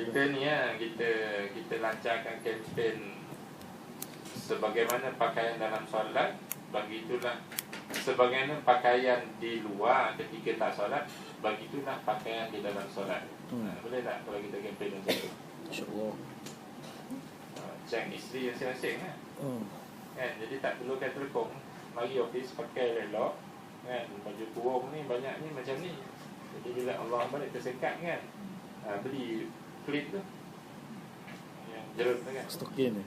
kita ni ya, kita lancarkan kempen sebagaimana pakaian dalam solat, begitulah sebagaimana pakaian di luar ketika tak solat, begitulah pakaian di dalam solat. Boleh tak kalau kita kempen macam tu? InsyaAllah. Cek isteri masing-masing kan? Kan? Jadi tak perlu kan telekong. Mari office pakai elok kan? Baju kurung ni banyak ni macam ni. Jadi bila Allah balik tersekat kan, beli klip tu yang jerut tu kan, Stokin ni.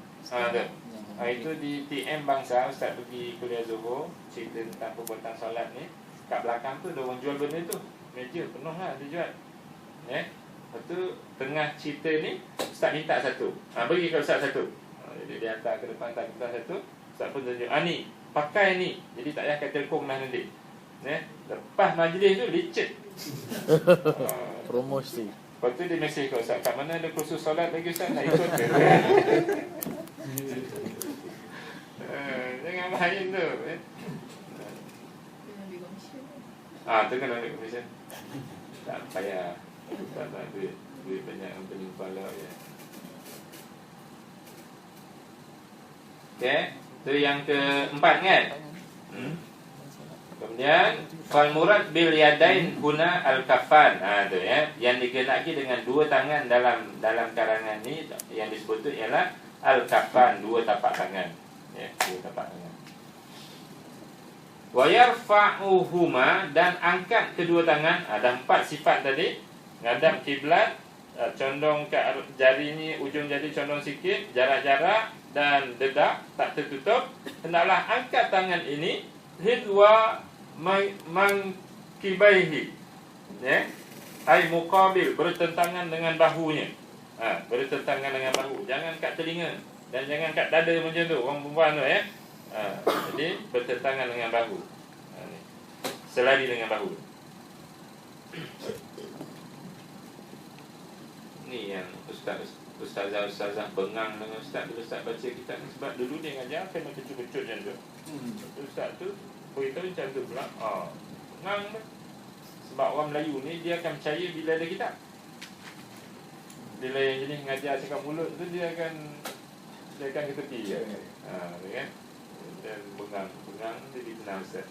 itu di TM Bangsa. Ustaz pergi kuliah Zuhur, cerita tentang perbuatan solat ni. Kat belakang tu ada orang jual benda tu, meja penuh lah dia jual. Lepas tu tengah cerita ni Ustaz minta satu, bagi kat Ustaz satu. Jadi dia hantar ke depan, hantar ke depan satu. Ustaz pun tunjuk, ni pakai ni, jadi tak payah kata telkom lah nanti. Lepas majlis tu licit. Promosi. Lepas tu dia mesej kat Ustaz, kat mana ada kursus solat lagi Ustaz, nak ikut ke? Jangan main tu. Tu kena ambil komisen. Tak payah. Tak duit banyak pening kepala je. Okey, tu yang keempat kan? Kemudian fal murad bil yadain huna al kafan. Tu ya, yang digenaki dengan dua tangan dalam karangan ni yang disebut tu ialah al kafan, dua tapak tangan. Dua tapak tangan. Wa yarfa'uhuma, dan angkat kedua tangan. Ada 4 sifat tadi. Ngadap kiblat, condong ke jari ni, ujung jari condong sikit, jarak-jarak dan dedak tak tertutup. Hendaklah angkat tangan ini hidwa mangkibaihi, ai muqabil, bertentangan dengan bahunya. Bertentangan dengan bahu. Jangan kat telinga dan jangan kat dada macam tu orang perempuan tu jadi bertentangan dengan bahu. Selari dengan bahu. Ni yang ustazah bengang dengan ustaz bila ustaz baca kitab ni, sebab dulu dia ngajar kan macam kecut-kecut macam tu. Ustaz tu beritahu macam tu pula. Bengang tu. Sebab orang Melayu ni dia akan percaya bila ada kitab. Bila yang jenis ngajar cakap mulut tu dia akan ke tepi je. Kan? Dan bengang dia dikenal ustaz.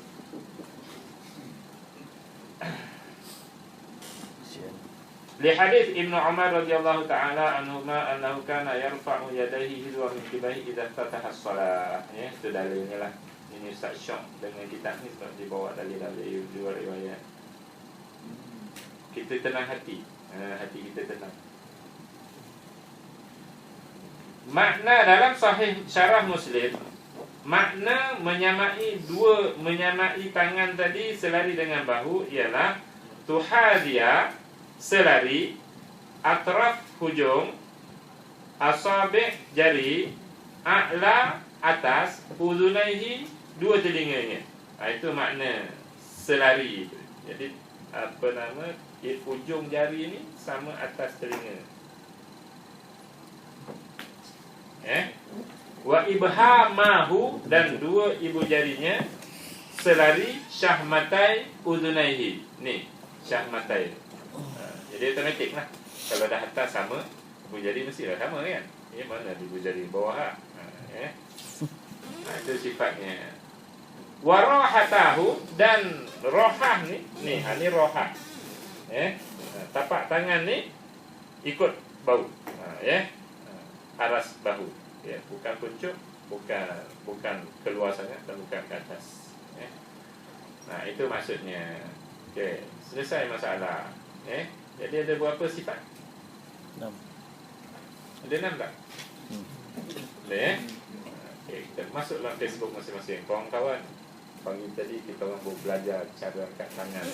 Li hadis Ibnu Umar radhiyallahu taala anhuma annahu kana yarfa'u yadayhi hizwa min kibahi idza fataha as-salah. Itu dalilnya lah. Ini Ustaz syok dengan kitab ni sebab dia bawa dalil-dalil dua riwayat. Kita tenang hati. Hati kita tenang. Makna dalam sahih syarah Muslim, makna menyamai tangan tadi selari dengan bahu ialah tuhadiya, selari, atraf hujung, asabi' jari, a'la atas, uzunaihi, dua telinganya. Itu makna selari itu. Jadi ujung jari ni sama atas telinga. Wa ibhamahu, dan dua ibu jarinya selari syahmatai uzunaihi. Ni syahmatai. Jadi otomatik lah. Kalau dah atas sama, ibu jari mestilah sama kan. Ini mana ibu jari bawah lah. Itu sifatnya. Warahatahu, dan rohah ni. Ni rohah. Tapak tangan ni ikut bau. Aras bahu. Bukan pucuk, bukan keluar sangat dan bukan ke atas. Itu maksudnya. Okey, selesai masalah. Jadi ada berapa sifat? 6. Ada 6 tak? Boleh Okey, kita masuk dalam Facebook masing-masing. Kawan-kawan, pagi tadi kita orang belajar cara angkat tangan.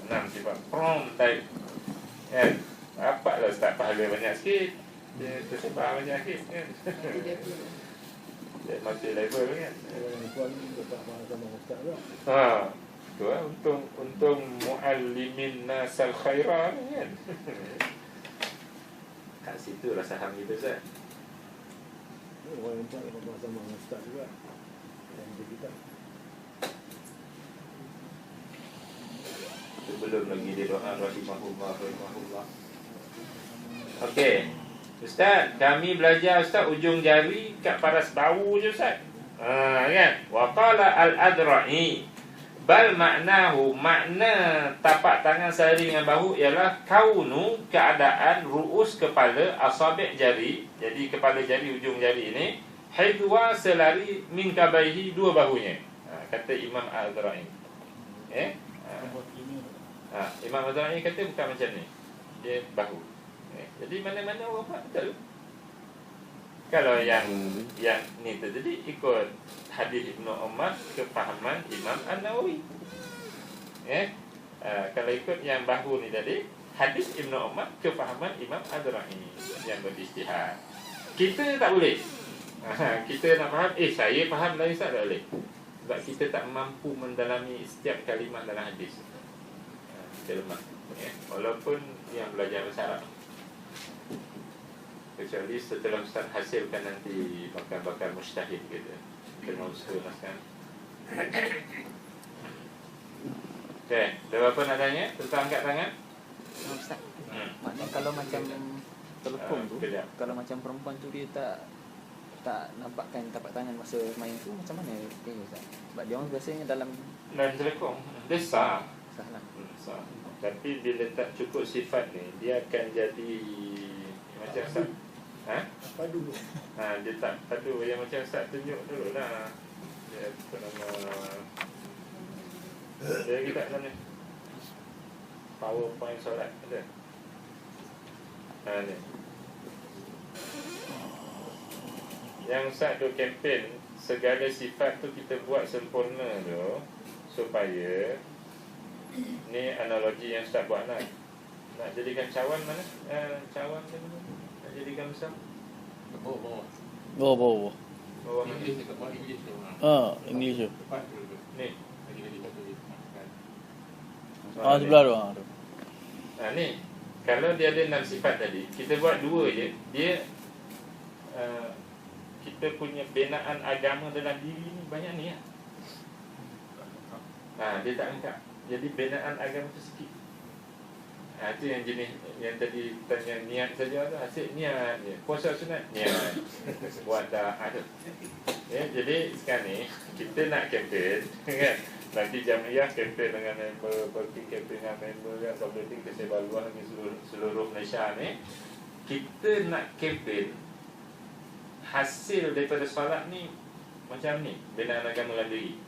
Ada 6 sifat. Type. Rapatlah start pahala banyak sikit. Dia tersebar banyak sikit kan. Dia mati level kan. Tu lah, untung muallimin nasal khairah kan. Kat situ lah saham kita Ustaz. Orang yang tak sama ustaz juga. Yang kita. Belum lagi dia doa rahimahullah. Okey. Ustaz, kami belajar Ustaz ujung jari kat paras bau je Ustaz. Kan? Wa qala al-Adra'i bal maknahu, makna tapak tangan sehari dengan bahu ialah kaunu, keadaan ru'us kepala, asabi' jari, jadi kepala jari, ujung jari ini hidwa selari min kabaihi, dua bahunya. Kata Imam Al-Adra'i. Imam Al-Adra'i kata bukan macam ni, dia bahu. Jadi mana-mana orang buat betul. Kalau yang ni terjadi ikut hadis Ibnu Umar, kefahaman Imam An-Nawawi. Kalau ikut yang bahu ni tadi, hadis Ibnu Umar, kefahaman Imam Ad-Ra'i yang berijtihad. Kita tak boleh. Kita nak faham, saya faham lain Ustaz, tak boleh. Sebab kita tak mampu mendalami setiap kalimat dalam hadis. Kita lemah. Walaupun yang belajar bahasa Arab. Kecuali setelah Ustaz hasilkan nanti bakar-bakar mustahid gitu. Kena usaha kan. Okey, ada apa nak tanya tentang angkat tangan? Ustaz. Maknanya kalau macam telekung tu, kalau macam perempuan tu dia tak nampakkan tapak tangan masa main tu, macam mana Ustaz? Sebab dia orang biasanya dalam telekung dia sah. Sahlah. Sah. Tapi bila tak cukup sifat ni, dia akan jadi macam Ustaz. Padu. Dia tak padu yang macam Ustaz tunjuk dulu lah. Dia apa nama, dia kita mana PowerPoint solat ada. Ni yang Ustaz tu kempen segala sifat tu kita buat sempurna tu, supaya ni analogi yang Ustaz buat lah. Nak jadikan cawan mana? Cawan tu mana? Nak jadikan besar? Bawah. Bawah mana? English tu. English tu. Ni. Sebelah tu. Ni. Kalau dia ada 6 sifat tadi, kita buat 2 je. Dia kita punya binaan agama dalam diri ni banyak ni lah. Dia tak angkat. Jadi binaan agama tu sikit. Itu yang jenis yang tadi tanya niat saja tu, asyik niat je. Puasa sunat niat. Buat dah ada. Jadi sekarang ni kita nak kempen kan. Nanti Jamiah kempen dengan member, pergi kempen dengan member kan, public tersebar luas di seluruh Malaysia ni. Kita nak kempen hasil daripada solat ni macam ni, binaan agama dalam diri.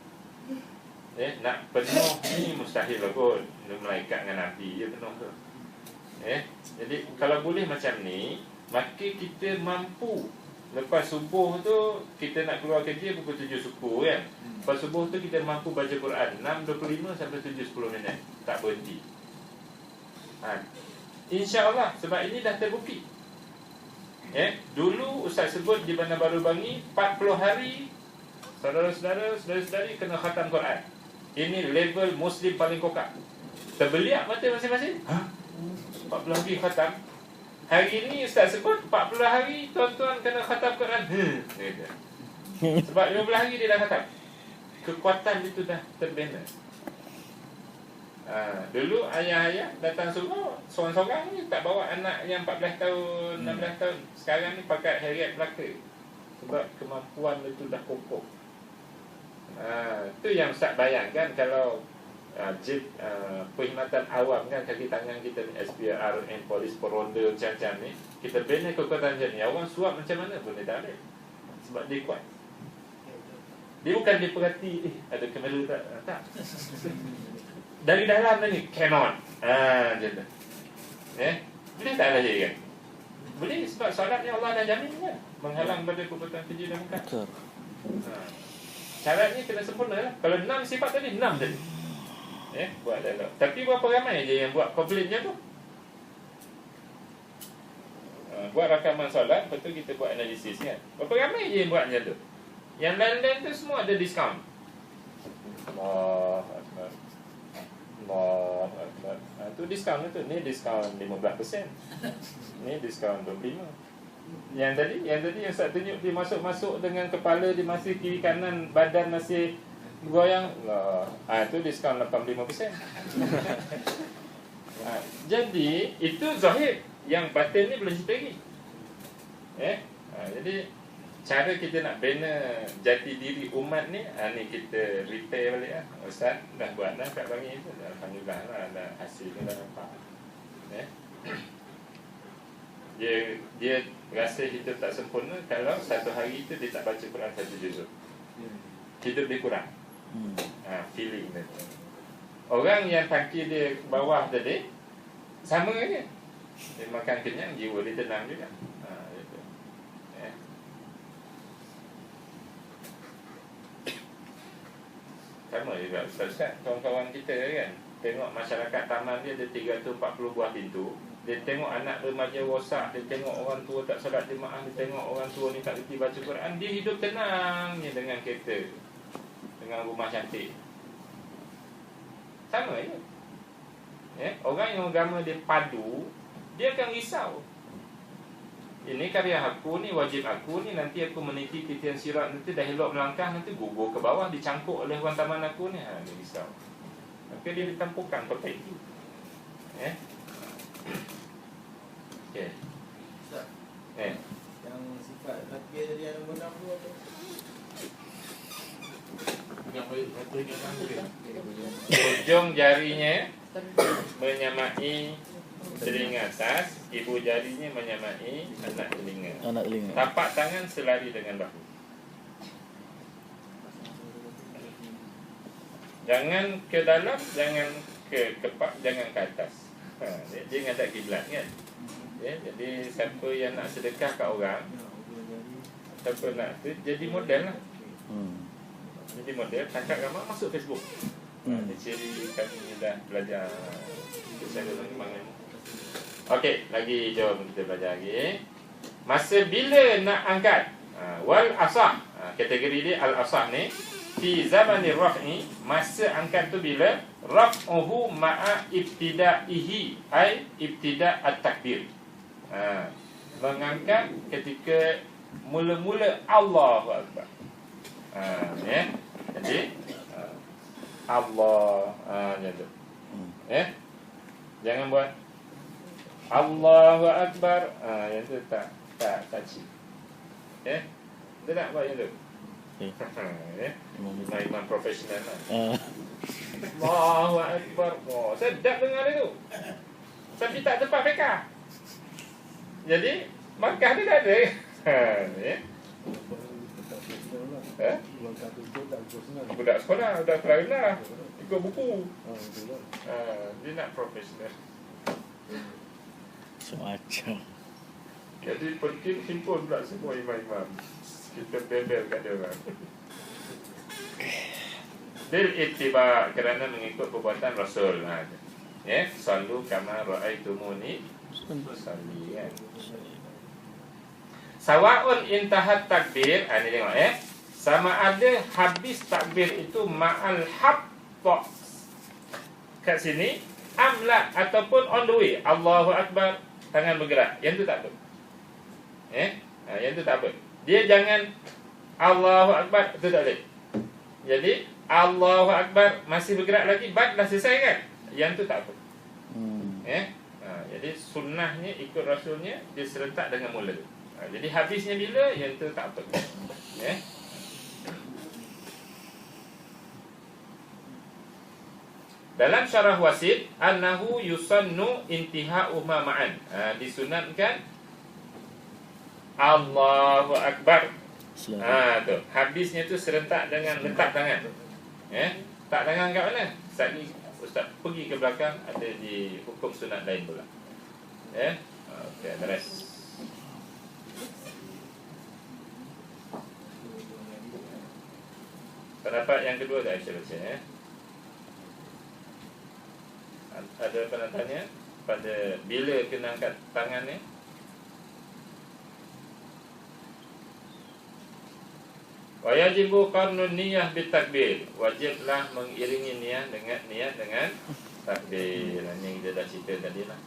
Nak penuh ni mustahil lah kot. Malaikat dengan Nabi dia penuh tu. Jadi kalau boleh macam ni, maka kita mampu. Lepas subuh tu kita nak keluar kerja pukul 7 suku kan. Lepas subuh tu kita mampu baca Quran 6.25 sampai 7.10 minit, tak berhenti. InsyaAllah, sebab ini dah terbukti. Dulu Ustaz sebut di Bandar Baru Bangi 40 hari saudara-saudara, saudara-saudari kena khatam Quran. Ini level Muslim paling kokak. Terbeliak mata masing-masing. 40 hari khatam. Hari ini Ustaz sebut 40 hari tuan-tuan kena khatam Quran. Sebab 15 hari dia dah khatam. Kekuatan itu dah terbina. Dulu ayah-ayah datang suruh seorang-seorang ni, tak bawa anak yang 14 tahun, 16 tahun. Sekarang ni pakai hariat belaka. Sebab kemampuan itu dah kokoh. Itu yang Ustaz bayangkan kalau perkhidmatan awam kan, kaki tangan kita ni SPR, polis peronda macam-macam ni, kita bina kekuatan macam ni, orang suap macam mana pun dia tak ada. Sebab dia kuat. Dia bukan dia perhati ada kamera tak. Dari dalam ni canon. Macam tu. Boleh tak lah kan? Boleh, sebab solat ni Allah dah jamin kan, menghalang pada perbuatan keji dan mungkar. Syaratnya kena sempurna lah. Kalau 6 sifat tadi, 6 tadi. Buat dialog. Tapi berapa ramai je yang buat komplainnya tu? Buat rakaman solat, lepas tu kita buat analisis kan. Berapa ramai je yang buat macam tu? Yang lain-lain tu semua ada diskaun. Allah Akbar. Tu diskaun tu. Ni diskaun 15%. Ni diskaun 25%. Yang tadi yang Ustaz tunjuk, dia masuk-masuk dengan kepala dia masih kiri kanan, badan masih goyang. Itu diskaun 85%. Jadi itu zahir. yang batin ni belum cerita lagi. Jadi cara kita nak bina jati diri umat ni, ni kita repair balik lah. Ustaz dah buat dah kat Bangi tu, alhamdulillah lah, dah hasil ni dah nampak. Dia rasa hidup tak sempurna kalau satu hari tu dia tak baca Quran satu juzuk. Hidup dia kurang. Feeling dia. Orang yang kaki dia bawah tadi sama je. Dia makan kenyang, jiwa dia tenang juga. Itu. Sama juga Ustaz, kawan-kawan kita kan, tengok masyarakat taman dia ada 340 buah pintu. Dia tengok anak remaja rosak, dia tengok orang tua tak solat jemaah, dia tengok orang tua ni tak reti baca Quran. Dia hidup tenang je dengan kereta, dengan rumah cantik. Sama je. Orang yang agama dia padu, dia akan risau. Ini karya aku ni, wajib aku ni, nanti aku meniti titian sirat, nanti dah elok melangkah, nanti gugur ke bawah, dicangkuk oleh orang taman aku ni. Dia risau. Maka dia ditampukan pakai itu. Okay. Yang sifat takbir tadi yang nombor 6 tu apa? Ujung jarinya menyamai telinga atas, ibu jarinya menyamai anak telinga. Tapak tangan selari dengan bahu. Jangan ke dalam, jangan ke kepak, jangan ke atas. Dia ngadap kiblat kan. Jadi siapa yang nak sedekah kat orang, siapa nak tu, jadi model lah. Jadi model, tangkap gambar, masuk Facebook. Dia ciri kami dah belajar saya memang. Okey, lagi jom kita belajar lagi. Masa bila nak angkat, wal asah, kategori dia al asah ni fi zamani raf'i, masa angkat tu bila raf'uhu ma'a ibtida'ihi, ai ibtida' at-takbir. Mengangkat ketika mula-mula Allahu Akbar. Jadi Allah gitu. Jangan buat Allahu Akbar. Yang tu tak cik. Dia nak buat yang tu. Imam profesional lah. Allahu Akbar. Sedap dengar dia tu. Tapi tak tempat mereka. Jadi Makkah dia tak ada. Budak sekolah, budak sekolah ikut buku. Dia nak profesional. Semacam. Jadi pergi himpun pula semua imam-imam. Kita bebel kat dia orang. Bil ittiba, kerana mengikut perbuatan Rasul. Sallu kama ra'aitumuni usalli. Sawa'un intahat takbir. Ini tengok sama ada habis takbir itu ma'al habba kat sini, amla ataupun on the way. Allahu Akbar, tangan bergerak. Yang tu tak apa. Yang tu tak apa. Dia jangan Allahu Akbar, itu tak boleh. Jadi Allahu Akbar masih bergerak lagi, bad dah selesai kan? Yang tu tak apa. Jadi sunnahnya ikut Rasulnya, dia serentak dengan mula. Jadi habisnya bila, yang tu tak apa. Dalam syarah wasid, annahu yusannu intiha'uma ma'an. Disunatkan Allahu Akbar. Tu habisnya tu serentak dengan letak tangan. Tak tangan kat mana? Ustaz pergi ke belakang, ada di hukum sunat lain pula. Okey, terus. Pendapat yang kedua dah saya baca. Ada penanya pada bila kena angkat tangan ni? Wajibu qarnun niyah bitakbir. Wajiblah mengiringi niat dengan takbir. Ini kita dah cerita tadi lah.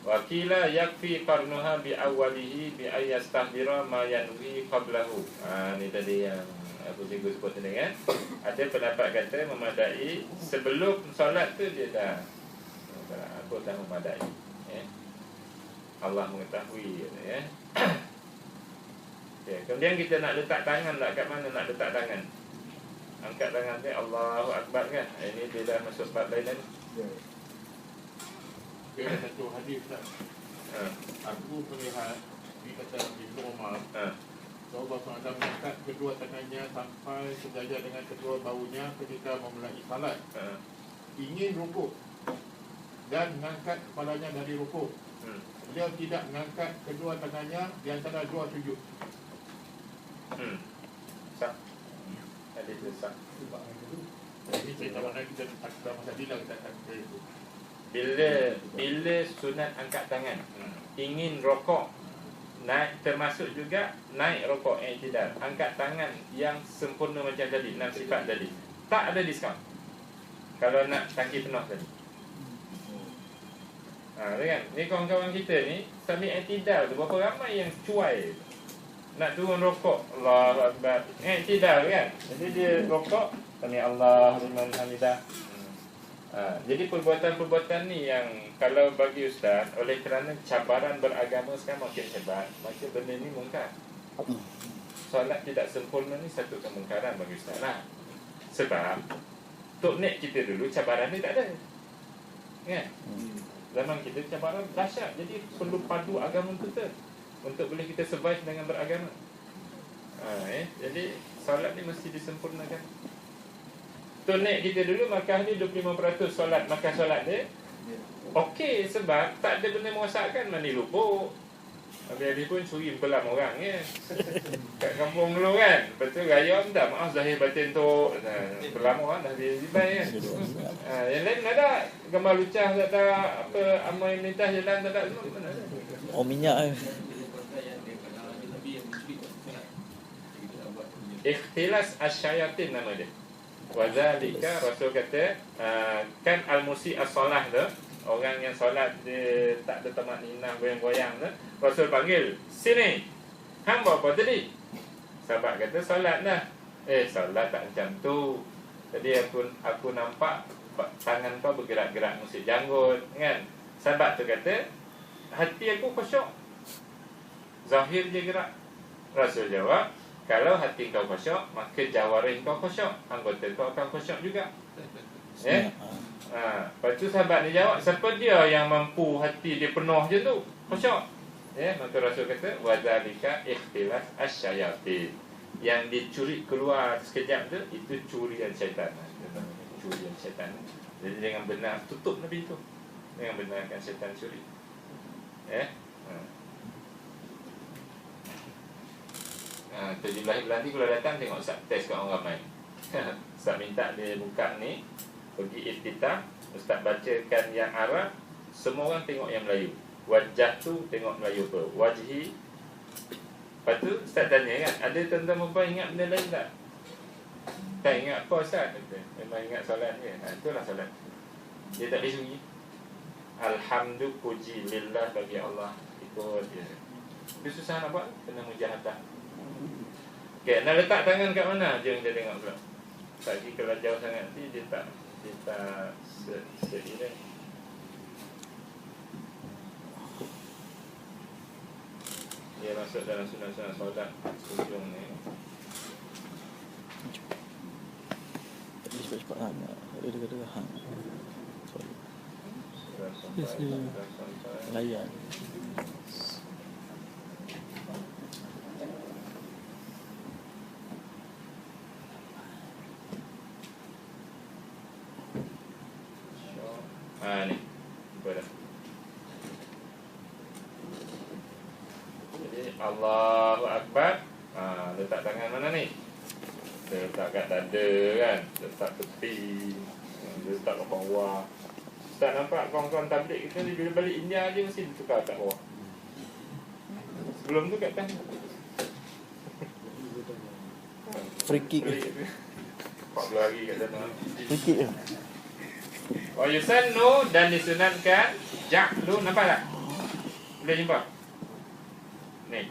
Wakila yakfi qarnuha bi awwalihi bi ayyastahdira ma yanwi qablahu. Ni tadi yang aku cikgu sebut tadi kan. Ada pendapat kata memadai sebelum solat tu dia dah aku dah memadai. Allah mengetahui, ya. Ya, kemudian kita nak letak tangan lah, kat mana nak letak tangan? Angkat tangan ni Allahu Akbar kan. Ini dia dah masuk bab lain dah ni. Ya. Dia ada satu hadis tak? Ha. Aku melihat di kata Ibnu Umar, Ha. Rasulullah SAW mengangkat kedua tangannya sampai sejajar dengan kedua bahunya ketika memulai salat. Ha. Ingin rukuk dan mengangkat kepalanya dari rukuk. Beliau tidak mengangkat kedua tangannya di antara dua sujud. Sah. Hadis tu sah. Ini cerita mana kita dah masa bila kita akan cerita itu. Bila sunat angkat tangan, ingin rokok, naik, termasuk juga naik rokok i'tidal, angkat tangan yang sempurna macam tadi, 6 sifat tadi, tak ada diskaun kalau nak kaki penuh tadi. Kan? Ni kawan-kawan kita ni sambil i'tidal tu berapa ramai yang cuai nak turun rokok, Allahu Akbar, i'tidal kan. Jadi dia rokok, sami Allah liman hamidah. Jadi perbuatan-perbuatan ni yang kalau bagi ustaz, oleh kerana cabaran beragama sekarang makin hebat, maka benda ni mungkar. Solat tidak sempurna ni satu kemungkaran bagi ustaz lah. Sebab tok nek kita dulu cabaran ni tak ada, kan? Zaman kita cabaran dahsyat. Jadi perlu padu agama kita untuk boleh kita survive dengan beragama. Jadi solat ni mesti disempurnakan. Nek kita dulu Makkah ni 25% solat, Makkah solat dia okey, sebab tak ada benda merosakkan. Mandi lubuk, habis-habis pun curi belam orang ya. Kat kampung dulu kan. Lepas tu raya minta maaf zahir batin tu, belam orang dah dibai kan. Yang lain ada gambar lucah, tak ada apa, amal melintas jalan, tak ada semua. Mana ada? Oh, minyak Ikhtilas asyayatin nama dia. Wazalika, Rasul kata kan al-musi as-solah tu, orang yang solat dia tak ada tamakninah, goyang-goyang tu, Rasul panggil, sini, hang buat apa tadi? Sahabat kata solat dah. Solat tak macam tu. Tadi aku nampak tangan kau bergerak-gerak musik janggut kan. Sahabat tu kata, hati aku khusyuk, zahir je gerak. Rasul jawab, kalau hati kau khusyuk, maka jawarih kau khusyuk, anggota kau akan khusyuk juga. Lepas tu sahabat ni jawab, siapa dia yang mampu hati dia penuh je tu, khusyuk? Maka Rasul kata, wadzalika ikhtilas asyayatin. Yang dicuri keluar sekejap tu, itu curian syaitan. Curian syaitan. Jadi dengan benar, tutup Nabi tu, dengan benarkan syaitan curi. Terjemah nanti kalau datang tengok Ustaz test kat orang ramai. Ustaz minta dia buka ni, pergi iftitah, Ustaz bacakan yang Arab, semua orang tengok yang Melayu. Wajah tu tengok Melayu apa? Wajhi. Lepas tu Ustaz tanya kan, ada tuan-tuan perempuan ingat benda lain tak? Tak ingat apa Ustaz? Memang ingat solat je. Itulah solat. Dia tak boleh sunyi. Alhamdulillah, puji lillah bagi Allah. Ikut dia. Dia susah nak buat, kena mujahadah. Okay, nak letak tangan kat mana? Jom kita tengok pula. Lagi kalau jauh sangat nanti dia tak seiring. Dia masuk dalam sunat-sunat solat ujung ni. cepat-cepat hang. Ada dekat-dekat hang. Layan. Ni boleh. Jadi Allahu Akbar. Letak tangan mana ni? Letak kat dada kan, letak tepi, letak kat bawah. Tak nampak kawan-kawan tabligh kita ni bila balik India je mesti tukar kat bawah. Sebelum tu kat atas. Free kick. 40 hari kat sana. Free kick je. Wa yusannu dan disunatkan ja'lu, nampak tak? Boleh jumpa? Ni.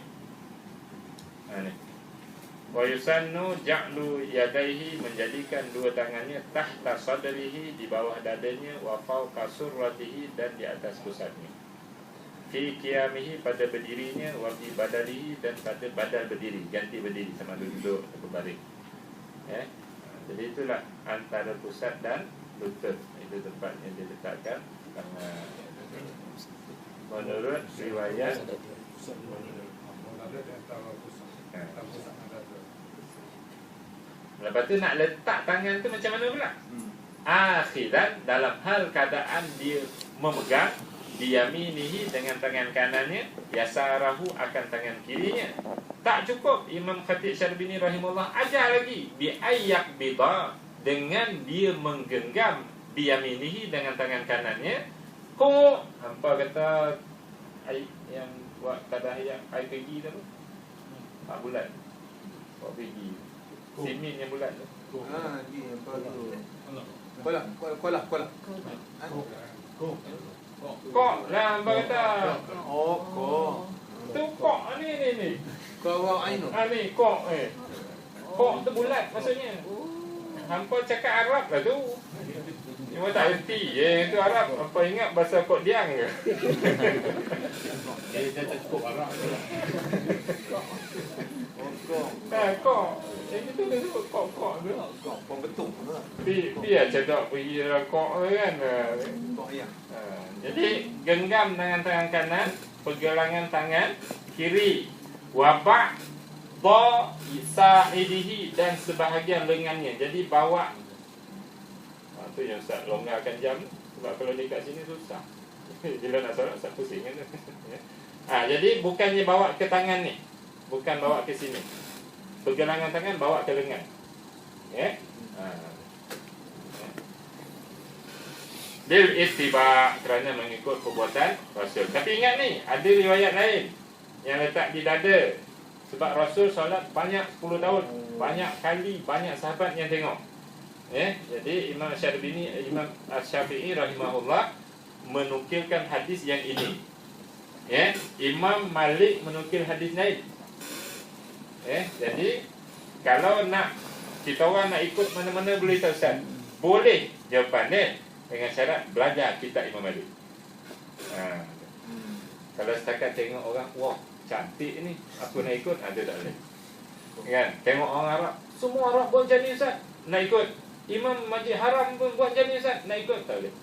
Ni. Wa yusannu ja'lu yadaihi, menjadikan dua tangannya tahta sadrihi, di bawah dadanya, wa fawqa surratihi, dan di atas pusatnya. fi qiyamihi, pada berdirinya, wa fi badalihi, dan pada badal berdiri, ganti berdiri sama duduk berbaring. Jadi itulah antara pusat dan lutut, itu tempat yang diletakkan menurut riwayat. Lepas tu nak letak tangan tu macam mana pula? Akhiran, dalam hal keadaan dia memegang biyaminihi, dengan tangan kanannya, yasarahu, akan tangan kirinya. Tak cukup, Imam Khatib Syarbini rahimahullah ajar lagi, bi ayyak bida, dengan dia menggenggam biyaminihi, dengan tangan kanannya. Ko, hampa kata air yang buat kadah yang air pergi tu, 4 bulan buat pergi simin yang bulan tu. Ni apa tu? Kolah. Kok lah hampa kata. Oh, kok. Tu kok ni. Kau awak ain tu. Ni kok Kok tu bulat maksudnya. Hampa cakap Arab lah tu. Cuma tak erti je tu Arab. Hampa ingat bahasa kok diang ke? Jadi saya tak cukup Arab. Kok. Yang itu dia sebut kok tu. Kau betul ke? Dia cakap pergi kok kan. Kok ya. Jadi genggam dengan tangan kanan, pergelangan tangan kiri, wabak ba sa'idihi, dan sebahagian lengannya. Jadi bawa tu yang Ustaz longgarkan jam, sebab kalau dekat sini susah. Bila nak solat Ustaz pusing kan. Jadi bukannya bawa ke tangan ni, bukan bawa ke sini. Pergelangan tangan bawa ke lengan. Bil ittiba, kerana mengikut perbuatan Rasul. Tapi ingat ni, ada riwayat lain yang letak di dada. Sebab Rasul solat banyak 10 tahun, banyak kali, banyak sahabat yang tengok. Jadi Imam Syafi'i rahimahullah menukilkan hadis yang ini. Imam Malik menukil hadis lain. Jadi kalau nak, kita orang nak ikut mana-mana boleh tak Ustaz? Boleh, jawapan dia, dengan syarat belajar kitab Imam Malik. Kalau setakat tengok orang, wah cantik ni, aku nak ikut, ada tak boleh kan? Tengok orang Arab, semua Arab buat macam ni Ustaz, nak ikut. Imam Masjid Haram pun buat macam ni Ustaz, nak ikut, tak boleh.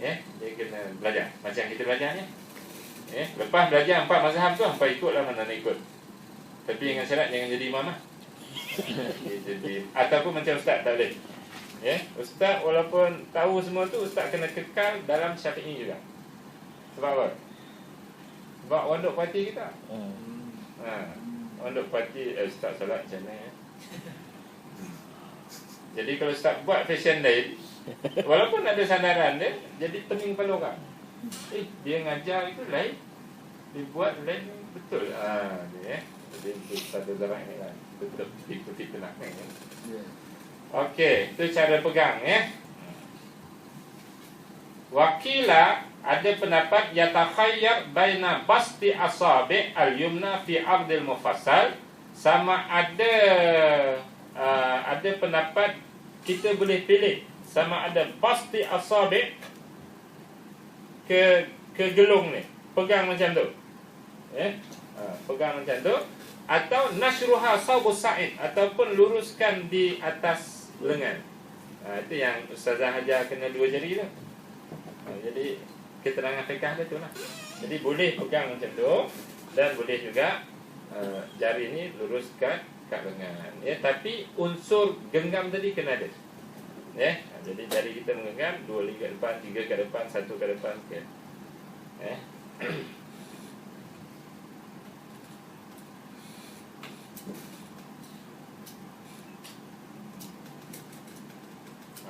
Dia kena belajar macam kita belajar ni. Lepas belajar 4 mazhab tu, hampa ikutlah mana nak ikut. Tapi dengan syarat jangan jadi imam lah. Ataupun macam Ustaz, tak boleh. Ustaz walaupun tahu semua tu, Ustaz kena kekal dalam Syafi'i juga. Sebab apa? Sebab wanduk parti kita. Wanduk parti, Ustaz solat macam mana Jadi kalau Ustaz buat fashion lain, walaupun ada sandaran dia, jadi pening kepala orang. Dia ngajar itu lain, dia buat lain, betul. Jadi pada zaman ni lah, betul ikuti penakkan. Okey, itu cara pegang Wakila, ada pendapat yatakhayyar baina basti asabi' al-yumna fi ardil mufassal. Sama ada pendapat kita boleh pilih sama ada basti asabi' ke gelung ni, pegang macam tu. Pegang macam tu, atau nasruha sawbus sa'id, ataupun luruskan di atas lengan. Itu yang Ustazah ajar kena 2 jari tu. Jadi keterangan fiqh dia tu lah. Jadi boleh pegang macam tu, dan boleh juga jari ni luruskan kat lengan. Tapi unsur genggam tadi kena ada. Jadi jari kita menggenggam, 2 lagi ke depan, 3 ke depan, 1 ke depan.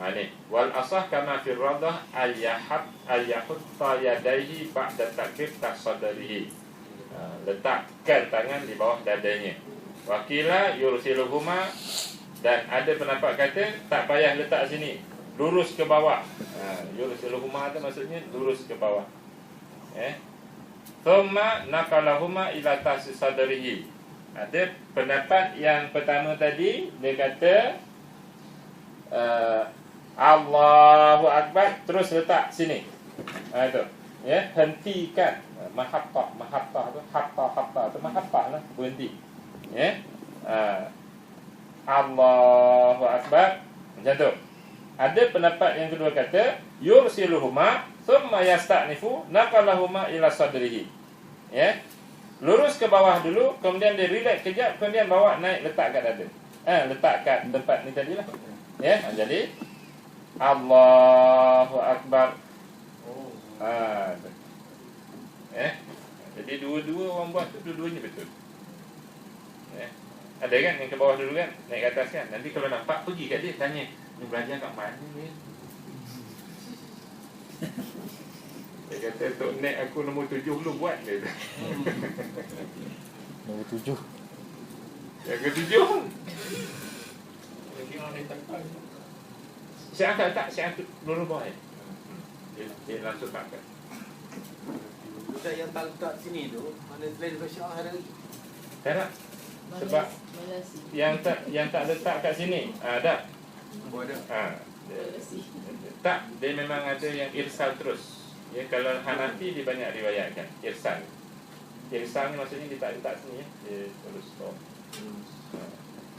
Ni wal asah kama fi radah al yahutta yadayhi ba'da takbir tasadarihi. Letakkan tangan di bawah dadanya. Wakila yursiluhuma, dan ada pendapat kata tak payah letak sini, lurus ke bawah. Yursiluhuma tu maksudnya lurus ke bawah. Thumma naqalahuma ila tasadarihi. Ada pendapat yang pertama tadi, dia kata Allahu Akbar, terus letak sini. Itu. Ya, hentikan. Mahabbah tu hatta tu mahabbah lah, berhenti. Ya. Allahu akbar. Macam tu. Ada pendapat yang kedua kata yursiluhuma thumma yasta'nifu naqalahuma ila sadrihi. Ya. Lurus ke bawah dulu, kemudian dia relax kejap, kemudian bawa naik letak kat dada. Letak kat tempat ni tadilah. Ya, jadi Allahu akbar. Jadi dua-dua orang buat tu, dua-duanya betul. Ada kan yang ke bawah dulu kan, naik ke atas kan. Nanti kalau nampak, pergi kat dia, tanya, ni belajar kat mana ni? Dia kata, Tok Nek aku nombor 7 belum buat. Dia kata. Nombor 7. Yang ke-7. Saya angkat dulu bawah. Dia langsung angkat. Budak yang tak letak sini tu, mana selain daripada Syiah ada lagi? Tak nak. Sebab yang tak letak kat sini. Dah. Oh, ada. Tak, dia memang ada yang irsal terus. Ya, kalau Hanafi dia banyak riwayatkan irsal. Irsal ni maksudnya dia tak letak sini ya. Dia terus stop.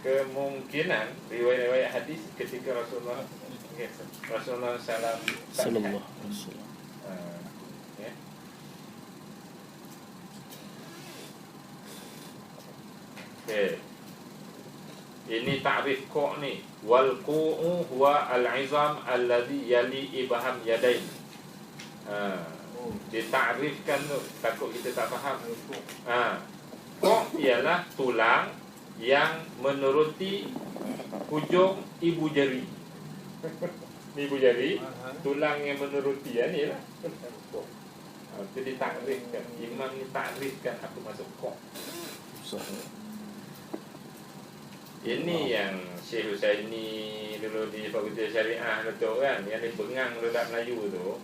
Kemungkinan riwayat-riwayat hadis ketika Rasulullah sallallahu Sallallahu alaihi wasallam. Ya. Okay. Ini ta'rif qa' ni. Wal qu'u huwa al-'izam alladhi yali ibham yadain. Ditakrifkan tu, takut kita tak faham. Qa' ialah tulang yang menuruti hujung ibu jari. Ibu jari, tulang yang menuruti ni lah. Itu ditakrifkan. Imam ni takrifkan apa maksud qa'. Ini yang Syekh Husaini dulu di Fakulti Syariah betul kan, yang dia bengang redak Melayu tu.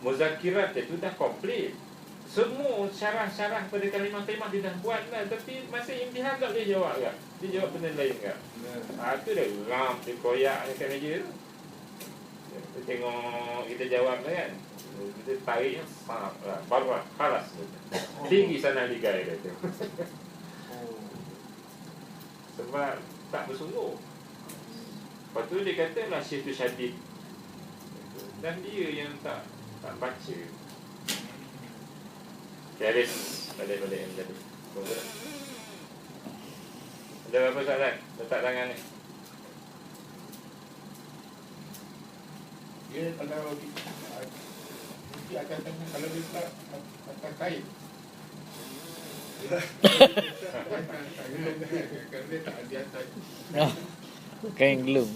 Muzakirat itu dah komplit. Semua syarah-syarah pada kalimah-kalimah dia dah buat lah. Tapi masa imtihan tak dia jawab kan? Dia jawab benda lain kan? Itu dah ram, dia koyak dekat meja tu. Kita tengok, kita jawab lah kan? Kita tariknya sangat lah. Barat, khalas. Tinggi sana ligai dia tu. Sebab tak bersungguh. Lepas tu dia kata lah Syekh tu syadid. Dan dia yang tak baca. Garis balik-balik yang tadi. Ada apa soalan? Letak tangan ni. Dia kalau mesti akan tengok kalau dia tak akan kait. Kalau dia tak di atas. Kain gelum.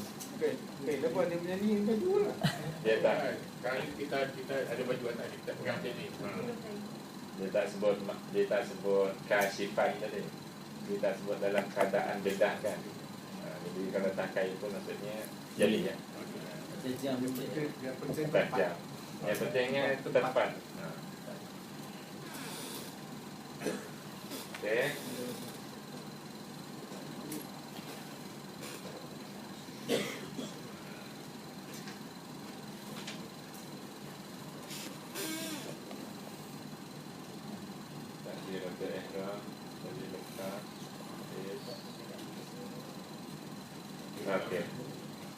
Lepas dia menyanyi baju lah. Dia tak. Sekarang kita ada baju atas, kita pegang macam ni. Dia tak sebut kasyifan tadi. Dia tak sebut dalam keadaan bedah kan. Jadi kalau tak kait pun maksudnya jadi ya. Sejam. Bukan jam. Yang pentingnya itu tempat. Okay. Okay.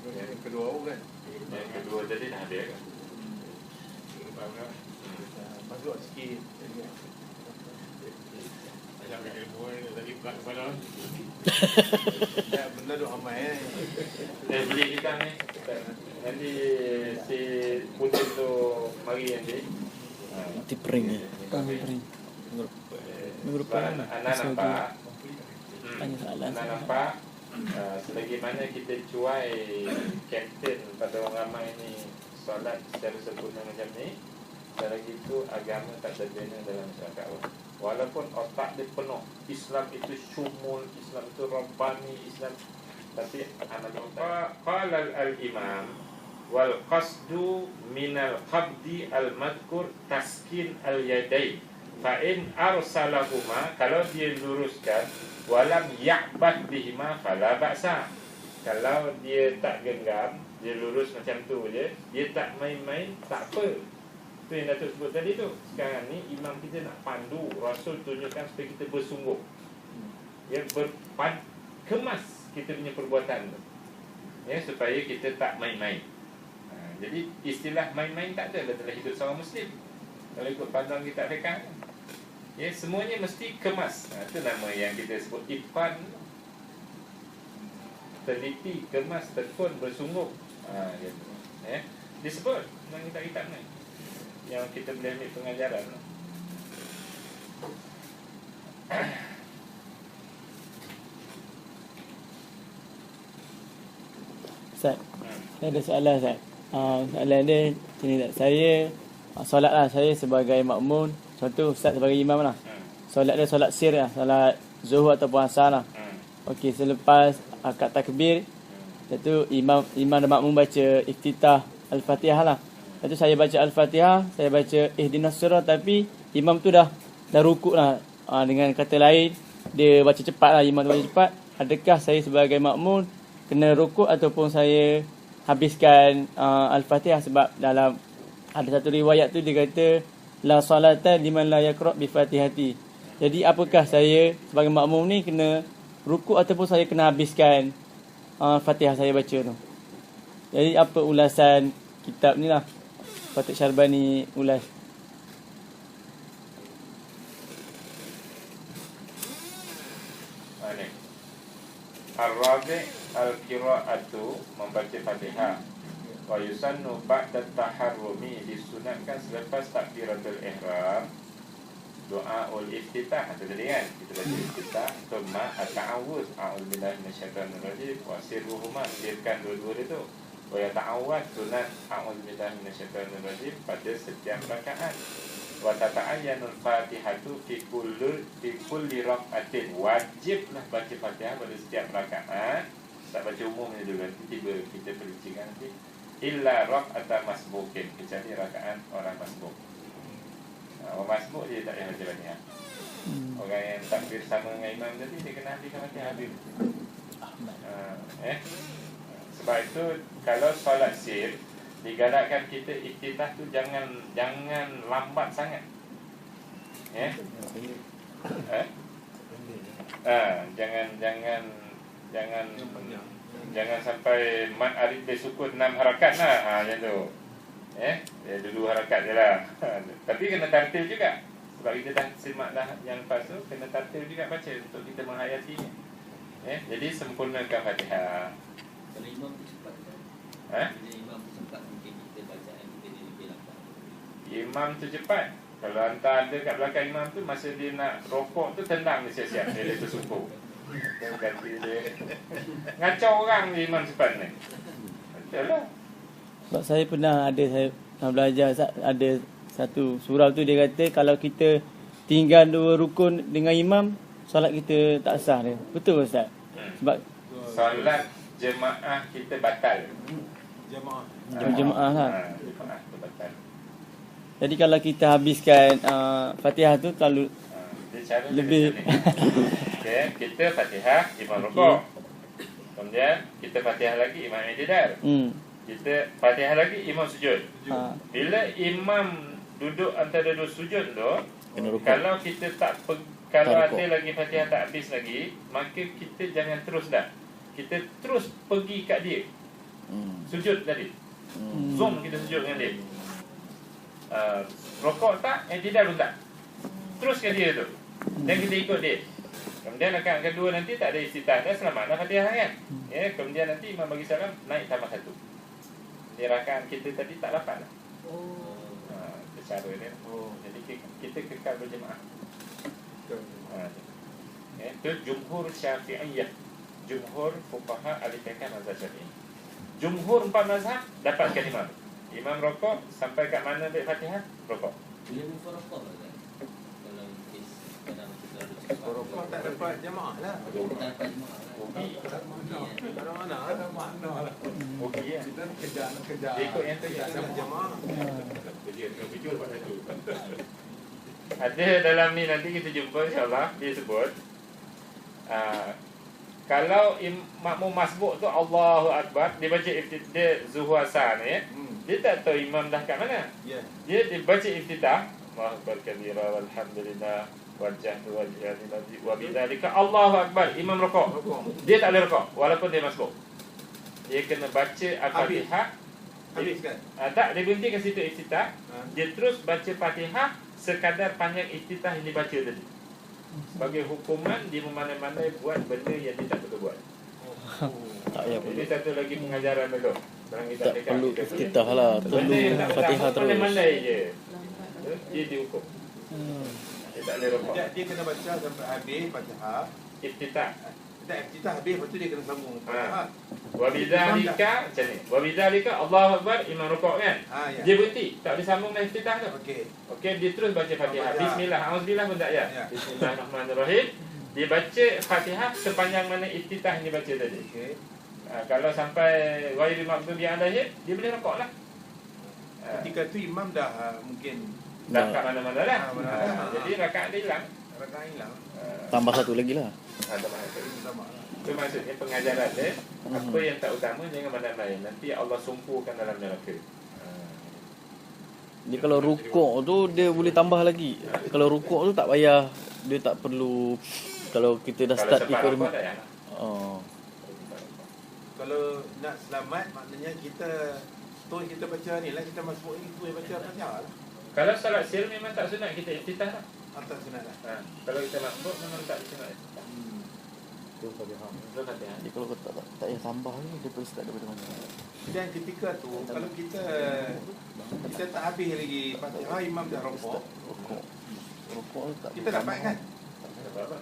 Yang kedua kan? Yang kedua tadi dah ada kan? Masuk sikit. Macam ilmu ni tadi pelan kepala. Ya, benda tu ramai Beli kita ni. Nanti si Putin tu mari nanti. Nanti pering ya. Pering. Minggu depan. Anak nampak. Tanya soalan. Anak nampak. Selagi mana kita cuai kempen pada orang ramai ni solat secara sempurna macam ni, selagi itu agama tak terbina dalam masyarakat Allah. Walaupun otak dia penuh, Islam itu syumul, Islam itu rabbani, Islam, tapi anak nampak. Qala al-imam wal qasdu minal qabdi al-madkur taskin al-yadain fa in arsalahuma, kalau dia luruskan walam ya'bad bihima fala ba'sa. Kalau dia tak genggam, dia lurus macam tu je, dia tak main-main, tak apa. Tu yang Datuk sebut tadi tu. Sekarang ni imam kita nak pandu, Rasul tunjukkan supaya kita bersungguh. Ya, kemas kita punya perbuatan tu. Ya, supaya kita tak main-main. Jadi istilah main-main tak ada dalam hidup seorang Muslim. Kalau ikut pandangan kita fiqh, ya, semuanya mesti kemas. Itu nama yang kita sebut itqan. Teliti, kemas, tekun, bersungguh. Ya, disebut dalam kitab-kitab ni yang kita boleh ambil pengajaran. Ustaz, saya ada soalan Ustaz. Soalan dia macam ni tak? Saya solat lah, saya sebagai makmum. Contoh Ustaz sebagai imam lah. Solat dia solat sir lah, solat zuhur ataupun asar lah. Okey, selepas akad takbir, lepas tu imam dan makmum baca iftitah Al-Fatihah lah. Lepas tu saya baca Al-Fatihah, saya baca ihdinas sirah, tapi imam tu dah rukuk lah. Dengan kata lain, dia baca cepat lah, imam tu baca cepat. Adakah saya sebagai makmum kena rukuk ataupun saya habiskan Al-Fatihah? Sebab dalam ada satu riwayat tu dia kata la salata liman la yaqra bi Fatihati. Jadi apakah saya sebagai makmum ni kena rukuk ataupun saya kena habiskan Fatihah saya baca tu? Jadi apa ulasan kitab ni lah, Patut Syarbani ulas. Ar-rabi' al-qira'atu, membaca Fatihah. Wa yusannu ba'da taharrumi, disunatkan selepas takbiratul ihram, doa ul iftitah. Itu tadi kan, kita baca iftitah, thumma at-ta'awuz, a'udzu billahi minasyaitonir rajim, wa sirruhuma, sirkan dua-dua dia tu. Wa yata'awaz, sunat a'udzu billahi minasyaitonir rajim pada setiap rakaat. Wa tata'ayyanul Fatihatu fi kulli rak'atin, wajiblah baca Fatihah pada setiap rakaat. Tak baca umumnya dulu, nanti tiba kita perincikan nanti. Illa rak'ata masbukin, kecuali rakaat orang masbuk. Orang masbuk dia tak payah baca Fatihah. Orang yang takbir sama dengan imam tadi, dia kena habiskan Fatihah dulu. Sebab itu kalau solat sir, digalakkan kita iftitah tu jangan lambat sangat. Ya. Jangan sampai mat arif bersukun 6 harakat lah. Macam tu. Dia dulu harakat je lah. Tapi kena tartil juga. Sebab kita dah simak dah yang lepas tu, kena tartil juga baca untuk kita menghayatinya. Jadi sempurnakan Fatihah. Kalau imam tu cepat kan? Bila imam tu cepat, mungkin kita bacaan kita ni lebih lambat. Imam tu cepat. Kalau hantar ada kat belakang imam tu, masa dia nak rokok tu, tendang dia siap-siap. Dia tersumpuk. Ganti dia. Ngacau orang dia imam cepat ni. Betul lah. Sebab saya pernah belajar, ada satu surau tu dia kata kalau kita tinggal 2 rukun dengan imam, solat kita tak sah dia. Betul Ustaz? Sebab solat jemaah kita batal. Jemaah lah. Jemaah tu batal. Jadi kalau kita habiskan Fatihah tu terlalu lebih okay, kita Fatihah, imam rukuk. Kemudian kita Fatihah lagi, imam i'tidal. Kita Fatihah lagi, imam sujud. Bila imam duduk antara 2 sujud tu, kalau kita kalau ada lagi Fatihah tak habis lagi, maka kita jangan terus dah. Kita terus pergi kat dia. Sujud tadi. Zoom kita sujud dengan dia. Rokok tak, i'tidal pun tak. Teruskan dia tu. Dan kita ikut dia. Kemudian rakaat kedua nanti tak ada iftitah, dah selamatlah Fatihah kan. Kemudian nanti imam bagi salam, naik tambah 1. Dia rakaat kita tadi tak dapat lah. Itu cara dia. Jadi kita kekal berjemaah. Itu jumhur Syafi'iyah. Jumhur fuqaha ahli fiqh mazhab Syafi'i. Jumhur 4 mazhab dapatkan imam. Imam rokok sampai kat mana baik Fatihah, rokok. Bila mufaraqah kan? Kalau kes kadang kita ada cepat. Rokok tak dapat jemaah lah. Tak dapat jemaah lah. Ada mana? Ada makna lah. Okey ya. Kita kejar. Ikut yang tu Tak dapat jemaah. Dia tengah video lepas satu. Ada dalam ni nanti kita jumpa insyaAllah. Dia sebut kalau makmum masbuk tu Allahu Akbar, dia baca iftitah zuhur asar ni Dia tak tahu imam dah kat mana. Ya. Dia baca iftitah, Allahu akbar kabira walhamdulillah wajjahtu wajhiya lillahi wa bidzalika Allahu akbar, imam rukuk. Dia tak boleh rukuk walaupun dia masbuk. Dia kena baca Al-Fatihah. Habis kan? Tak, dia berhenti kat situ iftitah. Ha. Dia terus baca Fatihah sekadar panjang iftitah yang dibaca tadi. Sebagai hukuman dia memandai-mandai buat benda yang dia tak perlu buat. Tak payah perlu. Ini satu lagi pengajaran dulu. Barang kita Tak dekat perlu kita punya. iftitah lah. Benda Perlu yang tak Fatihah tahu, terus. pandai-mandai je. Dia dihukum. Dia tak boleh rokok. Dia kena baca sampai habis Fatihah. Iftitah. Tak, kita habis, lepas tu dia kena sambung Fatihah. Wa bidzalika macam ni. Wa bidzalika Allahu akbar, imam rukuk kan. Ya. Dia berhenti, tak boleh sambung dengan iftitah tu. Okey. Okey, dia terus baca Fatihah. Fatihah. Bismillah, auzubillah pun tak ya. Ya. Bismillahirrahmanirrahim. Dia baca Fatihah sepanjang mana iftitah yang dia baca tadi. Okey. Kalau sampai ghairil maghdubi alaihim, dia boleh rokok lah. Ketika tu imam dah mungkin Dah kat mana-mana lah. Mana-mana. Jadi rakaat dia hilang. rakaat hilang. Tambah satu lagi lah. Ada maksud. Sama lah. Itu maksudnya pengajaran dia. Apa yang tak utama jangan pandai-pandai. Nanti Allah sumpukan dalam neraka. Dia kalau rukuk tu dia boleh tambah lagi. Kalau rukuk tu tak payah, dia tak perlu. Kalau kita dah Kalau start sempat ikut rokok tak payah. oh. Kalau nak selamat maknanya kita kita baca ni lah, kita masuk ni tu baca Fatihah lah. Kalau salat sir memang tak sunat kita iftitah lah. Atas sunat lah. Kalau kita masuk memang tak sunat iftitah. Itu Fatihah. Itu Fatihah. Jadi kalau tak payah tambah lagi, dia perlu start daripada mana. Dan ketika tu kalau kita tak habis lagi Fatihah, imam dah rokok, Rukuk tu tak kita dapat kan? Tak apa-apa.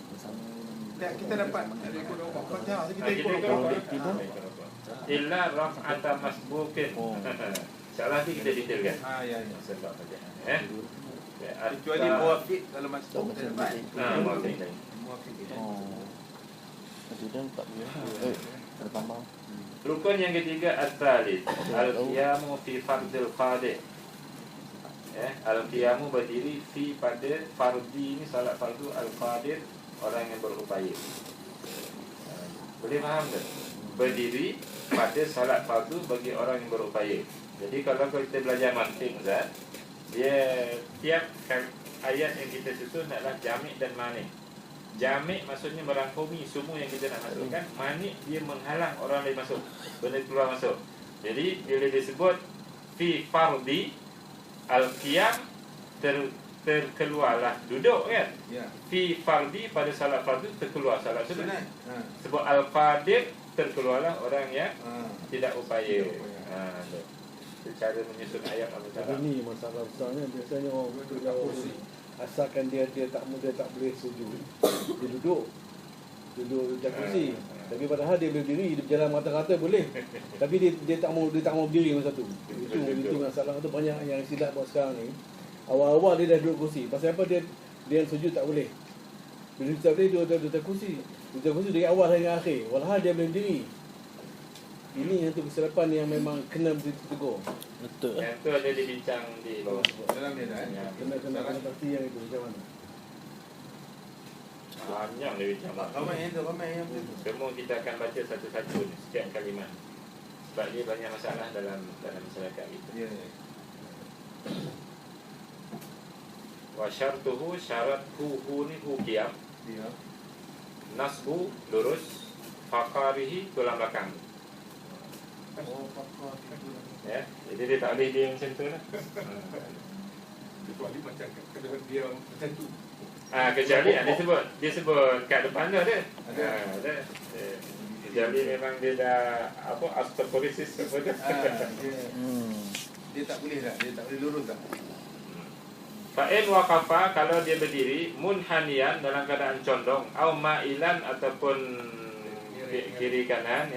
Kita dapat Fatihah, kita ikut Kita rokok. ikut rokok. Illa raf'ata masbukin. InsyaAllah nanti kita detailkan. Ya. Sebab Fatihah. Kecuali muafiq kalau masuk kita dapat. Muafiq. Muafiq. Jadi dia tak boleh. Ada tambah. Rukun yang ketiga al-thalith, al-qiyamu fi fardil qadir. Al-qiyamu berdiri fi pada fardi, ini salat fardu, al-qadir orang yang berupaya. Boleh faham tak? Berdiri pada salat fardu bagi orang yang berupaya. Jadi kalau kita belajar mantik, Ustaz, dia tiap ayat yang kita susun adalah jamik dan manik. Jamik maksudnya merangkumi semua yang kita nak masukkan. Manik dia menghalang orang lain masuk, benda keluar masuk. Jadi bila disebut fi fardi al-qiyam, terkeluarlah duduk kan. Ya. Fi fardi pada salat fardu terkeluar salat sunat. Sunat. Sebut al-qadir terkeluarlah orang yang tidak upaya. Itu cara menyusun ayat Tapi Al-Quran. ni masalah besarnya biasanya orang kalau asalkan dia tak boleh sujud, dia duduk di kursi. Tapi padahal dia berdiri, dia berjalan rata-rata boleh. Tapi dia tak mau berdiri masa tu. Itu masalah tu, banyak yang silap buat sekarang ni. Awal-awal dia dah duduk kursi. Pasal apa dia sujud tak boleh. Bila dia tak boleh dia duduk kursi. Duduk kursi dari awal hingga akhir. Walhal dia boleh berdiri. Ini yang tu kesilapan yang memang kena ditegur. Betul. Yang tu ada dibincang di bawah. Dalam dia dah. Ya. Kena pasti yang itu macam mana. Banyak dia bincang. Ramai yang Semua kita akan baca satu-satu ni, setiap kalimat. Sebab dia banyak masalah dalam masyarakat kita. Ya. Wa syartuhu, syarat hu ni hu qiyam. Dia. Nasbu lurus, faqarihi tulang belakang. Oh, papa itu. Ya, jadi dia tak boleh dia macam tu lah. Kecuali macam kena dia macam tu. Kecuali dia sebut kat depan tu ada. Ada. Kecuali memang dia dah osteoporosis apa tu. Dia tak boleh dah, dia tak boleh lurus dah. Fa'in waqafa, kalau dia berdiri munhanian dalam keadaan condong, au ma'ilan ataupun kiri kanan,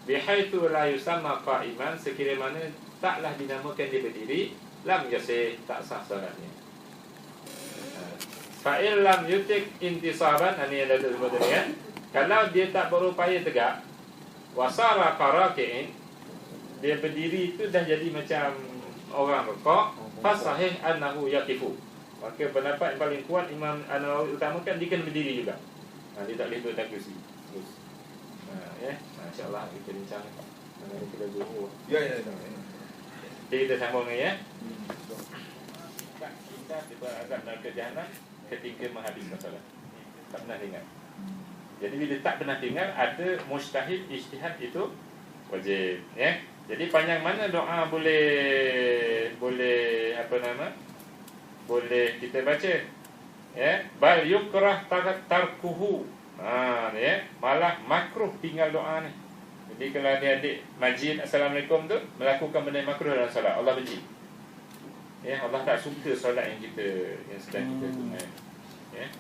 bihaitsu la yusamma qa'iman, sekiranya mana taklah dinamakan dia berdiri, lam yasih, tak sah solatnya. Fa'il lam yutik intisaban, ini yang dah disebut tadi kan. Kalau dia tak berupaya tegak, wasara qaraki'in, dia berdiri itu dah jadi macam orang rukuk, fasahih annahu yaqifu. Maka pendapat yang paling kuat Imam An-Nawawi utamakan dia kena berdiri juga. Dia tak boleh duduk atas kursi. Terus. InsyaAllah kita bincang kita zuhur. Ya. Jadi kita sambung lagi ya. Kita diberangkat neraka jahanam ketika menghabiskan solat. Tak pernah dengar. Jadi bila tak pernah dengar, ada mujtahid ijtihad itu wajib, ya. Jadi panjang mana doa boleh boleh kita baca, ya. Bal yukrah tarkuhu. Ya, malah makruh tinggal doa ni. Jadi kalau adik-adik majid assalamualaikum tu melakukan benda makruh dalam solat, Allah benci. Ya, Allah tak suka solat yang sedang kita tunai. Ya.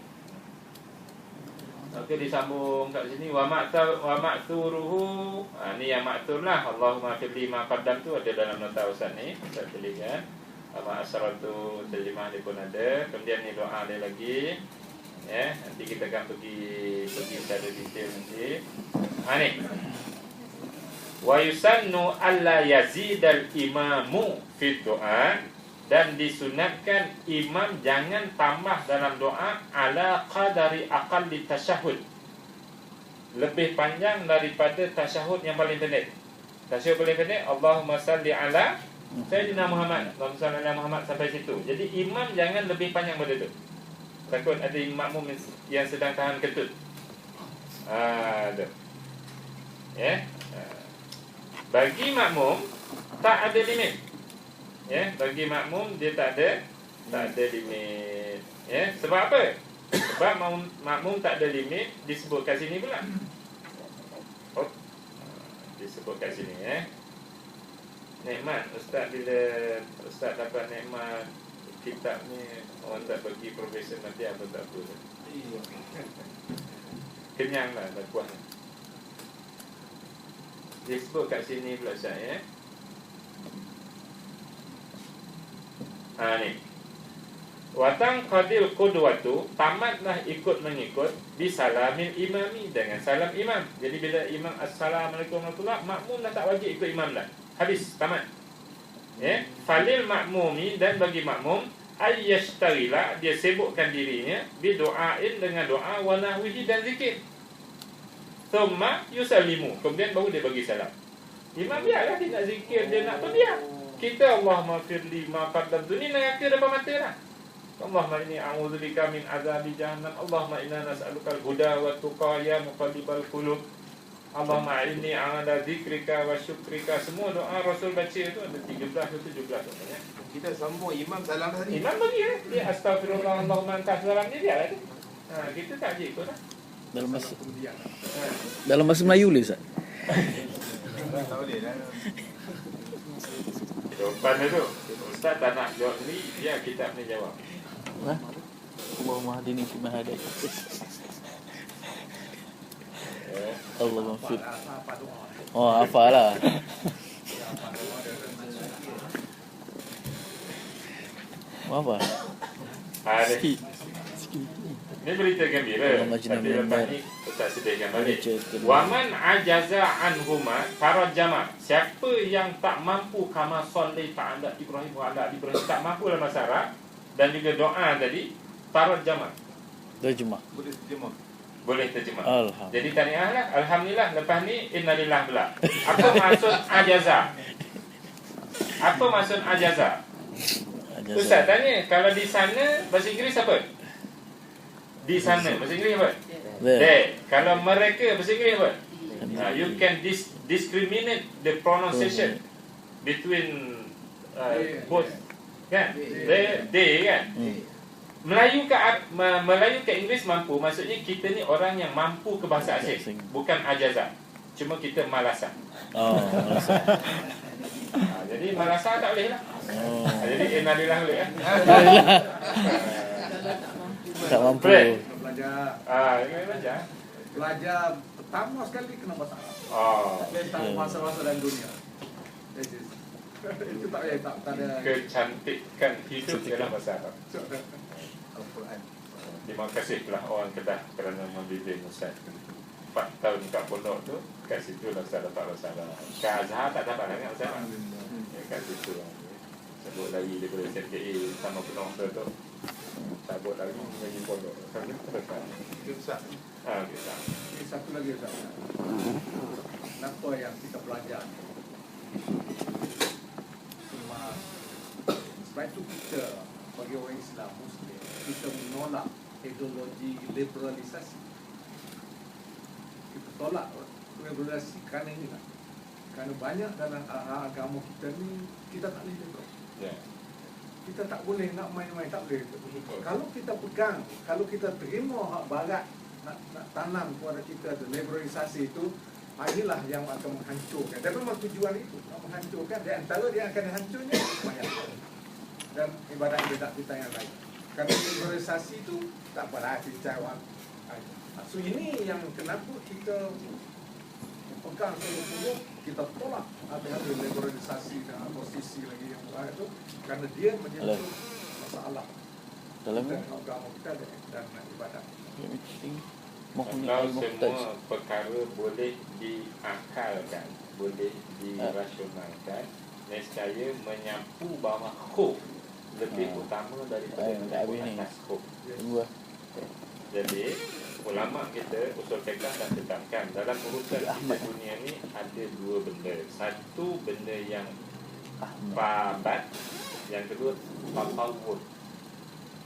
Okey, disambung kat sini wa ma'turuhu. Ni yang maktur lah. Allahumma firli ma qaddam tu ada dalam nota Ustaz ni. Ustaz tuliskan. Wa asratu terjemah dia pun ada. Kemudian ni doa dia lagi. Ya, nanti kita akan pergi secara detail nanti. Ni. Wa yusannu alla yazidal imamu fi du'a, dan disunatkan imam jangan tambah dalam doa ala qadari aqalli tasyahud, lebih panjang daripada tasyahud yang paling pendek. Tasyahud paling pendek Allahumma salli ala Sayyidina Muhammad, Allahumma salli ala Muhammad, sampai situ. Jadi imam jangan lebih panjang daripada itu. Takut ada makmum yang sedang tahan kentut. Ya. Bagi makmum tak ada limit. Ya, bagi makmum dia tak ada limit. Ya, sebab apa? Sebab makmum tak ada limit disebut kat sini pula. Disebut kat sini, ya. Nikmat Ustaz, bila Ustaz dapat nikmat kitab ni, orang tak bagi profesor nanti apa tak apa. Kenyanglah, dah puas. Disebut kat sini pula Ustaz, ya. Ni watang qadil qudwatu, tamatlah ikut mengikut bisalamin imami, dengan salam imam. Jadi bila imam assalamualaikum warahmatullahi, makmum dah tak wajib ikut imam dah. Habis, tamat. Ya, falil makmumi, dan bagi makmum ayyashtarila, dia sibukkan dirinya bi doain, dengan doa wa nahwihi, dan zikir. Thumma yusallimu, kemudian baru dia bagi salam. Imam biarlah dia nak zikir, dia nak biar. Kita Allahumma firli ma qaddamtu, ni neraka depan mata dah. Allahumma inni a'udzubika min azabi jahannam. Allahumma inna nas'aluka al-huda wa tuqa ya muqallibal qulub. Allahumma inni ala zikrika wa syukrika. Semua doa Rasul baca tu ada 13 atau 17 namanya. Kita sambung imam salam tadi. Imam bagi dia astagfirullah Allahumma anta salam ni dia lah tu. Kita tak je ikut lah. Dalam bahasa Melayu boleh Ustaz? Tak boleh dah. Jawapan dia tu Ustaz tak nak jawab ni, biar kitab ni jawab. Allahumma hadini fi ma hadait. Allahumma fir. Oh, apalah. Apa? Sikit. Ini berita gembira. Tapi lepas ni Ustaz sediakan balik. Waman ajaza anhuma tarajjama. Siapa yang tak mampu kama salli ta'ala Ibrahim wa ala Ibrahim, tak mampu dalam bahasa Arab dan juga doa tadi, tarajjama. Terjemah. Boleh terjemah. Boleh terjemah. Alhamdulillah. Jadi tahniah lah. Alhamdulillah. Lepas ni innalillah pula. Apa maksud ajaza? Apa maksud ajaza? Ustaz tanya, kalau di sana bahasa Inggeris apa? Di sana bahasa Inggeris apa? There. Kalau mereka bahasa Inggeris apa? You can discriminate the pronunciation between both, kan? They kan? Melayu ke Inggeris mampu. Maksudnya kita ni orang yang mampu ke bahasa asing, bukan ajaza. Cuma kita malasan. Malasan. Jadi malasan tak boleh lah. Jadi innalillah boleh kan? Tak mampu. Belajar. Belajar. Belajar pertama sekali kena bahasa Arab. Tentang masa-masa dalam dunia. Itu tak ada, tak ada. Kecantikan hidup dalam bahasa Arab. Al-Quran. Terima kasih pula orang Kedah kerana membimbing Ustaz 4 tahun kat pondok tu. Kat situ lah Ustaz dapat bahasa Arab. Kat Azhar tak dapat lah kan Ustaz? Kat situ lah. Sebut lagi daripada SMKA sama penuh tu. Sabut lagi bagi pondok. Itu Ustaz. Okey, Ustaz. Ini satu lagi Ustaz. Kenapa yang kita belajar? Cuma Sebab itu kita bagi orang Islam Muslim, kita menolak ideologi liberalisasi. Kita tolak liberalisasi kerana inilah. Kerana banyak dalam agama kita ni kita tak boleh liberal. Kita tak boleh nak main-main, tak boleh. Kalau kita pegang, kalau kita terima hak barat nak tanam kepada kita tu liberalisasi itu, inilah yang akan menghancurkan. Dan memang tujuan itu nak menghancurkan. Di antara dia akan hancurnya banyak dan ibadat kita yang lain. Kerana liberalisasi itu tak apalah bincang. So ini yang kenapa kita pegang seluruh kita tolak ada liberalisasi dan posisi lagi yang lain itu kerana dia menyentuh masalah dalam agama kita dan ibadat. Kalau semua perkara boleh diakalkan, boleh dirasionalkan, nescaya menyapu bawah khuf lebih utama daripada menyapu atas khuf. Jadi ulama kita usul fiqh dah tetapkan dalam urusan kita dunia ni ada dua benda. Satu benda yang tabat, yang kedua tatawur.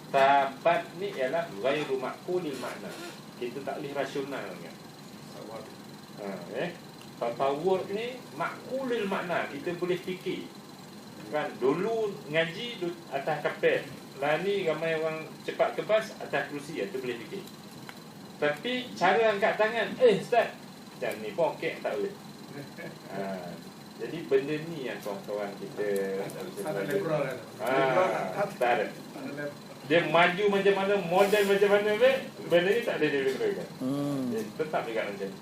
Tabat ni ialah ghairu ma'qulil makna. Kita tak boleh rasionalkan. Tatawur ni ma'qulil makna, kita boleh fikir. Kan dulu ngaji atas kapet, lah ni ramai orang cepat kebas atas kerusi, itu boleh fikir. Tapi cara angkat tangan, Ustaz, macam ni pokek tak boleh. Jadi benda ni yang kawan-kawan kita Ada liberal kan? tak ada. Dia maju macam mana, model macam mana, benda ni tak ada dia liberalkan. Dia tetap juga macam ni.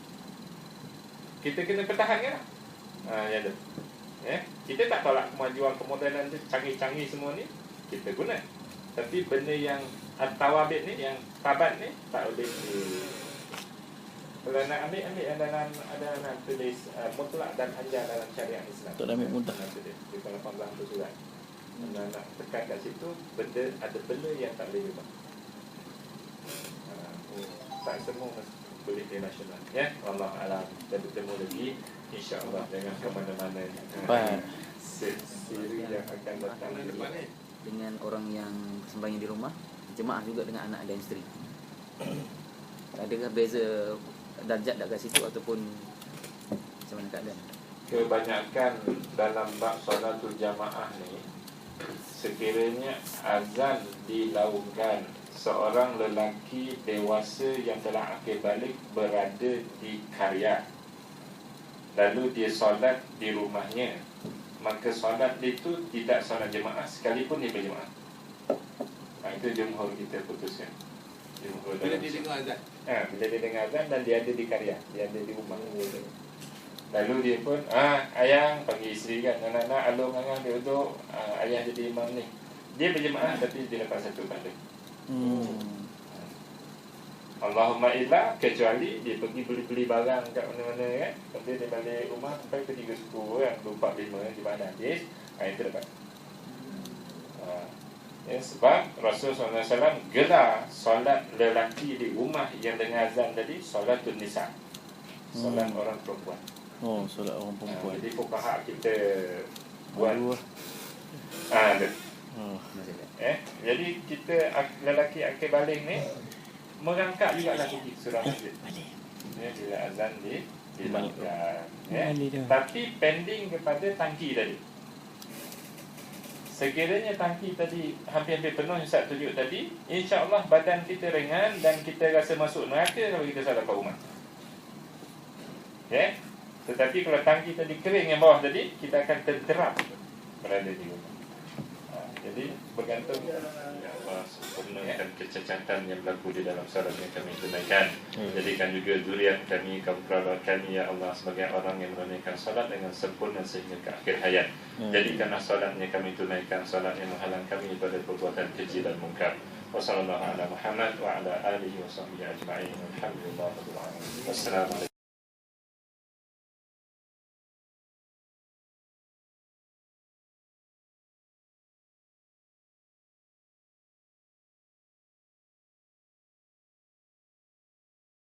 Kita kena pertahankan lah. Yang tu. Kita tak tolak kemajuan kemodenan tu, canggih-canggih semua ni kita guna. Tapi benda yang tawabit ni, yang tabat ni tak boleh kalau nak ambil yang dalam ada tulis mutlak dan anjar dalam syariat Islam. Tak ambil mudah. Di dalam 18 tu surat. Nak tekan kat situ ada benda yang tak boleh ubah. Tak semua boleh dirasional. Ya, Allah alam. Kita bertemu lagi insya-Allah dengan ke mana-mana. Siri yang akan datang dengan orang yang sembahyang di rumah, jemaah juga dengan anak dan isteri. Adakah beza darjat dekat situ ataupun macam mana keadaan? Kebanyakan dalam bab solatul jamaah ni, sekiranya azan dilaungkan, seorang lelaki dewasa yang telah akil balik berada di karya, lalu dia solat di rumahnya, maka solat itu tidak solat jemaah sekalipun dia berjemaah. Itu jumhur kita putuskan. Bila dia dengar azan? Bila dia dengar azan dan dia ada di karya, dia ada di rumah. Lalu dia pun, ayang panggil isteri kan, anak-anak alung angang dia duduk, ayah jadi imam ni. Dia berjemaah tapi dia lepas satu tak ada. Allahumma illa, kecuali dia pergi beli-beli barang kat mana-mana kan. Lepas dia balik rumah sampai ke 3 suku kan, 245 di mana hadis, itu dapat. Sebab Rasulullah SAW gelar solat lelaki di rumah yang dengan azan tadi solatul nisa, solat orang perempuan. Solat orang perempuan. Jadi fuqaha kita buat ada. Jadi kita lelaki akil balik ni merangkak juga lah pergi surah masjid. Bila azan dilakukan. Tapi pending kepada tangki tadi. Sekiranya tangki tadi hampir-hampir penuh Ustaz tunjuk tadi, insya-Allah badan kita ringan dan kita rasa masuk neraka kalau kita solat kat rumah. Tetapi kalau tangki tadi kering yang bawah tadi, kita akan terjerap berada di rumah. Jadi bergantung ya Allah sempurnakan kecacatan yang berlaku di dalam solat yang kami tunaikan. Jadikan juga zuriat kami, kaum keluarga kami ya Allah sebagai orang yang menunaikan solat dengan sempurna sehingga ke akhir hayat. Jadikanlah solatnya kami tunaikan, solat yang menghalang kami daripada perbuatan keji dan mungkar. Wassalamualaikum warahmatullahi wabarakatuh. Wassalamualaikum warahmatullahi wabarakatuh.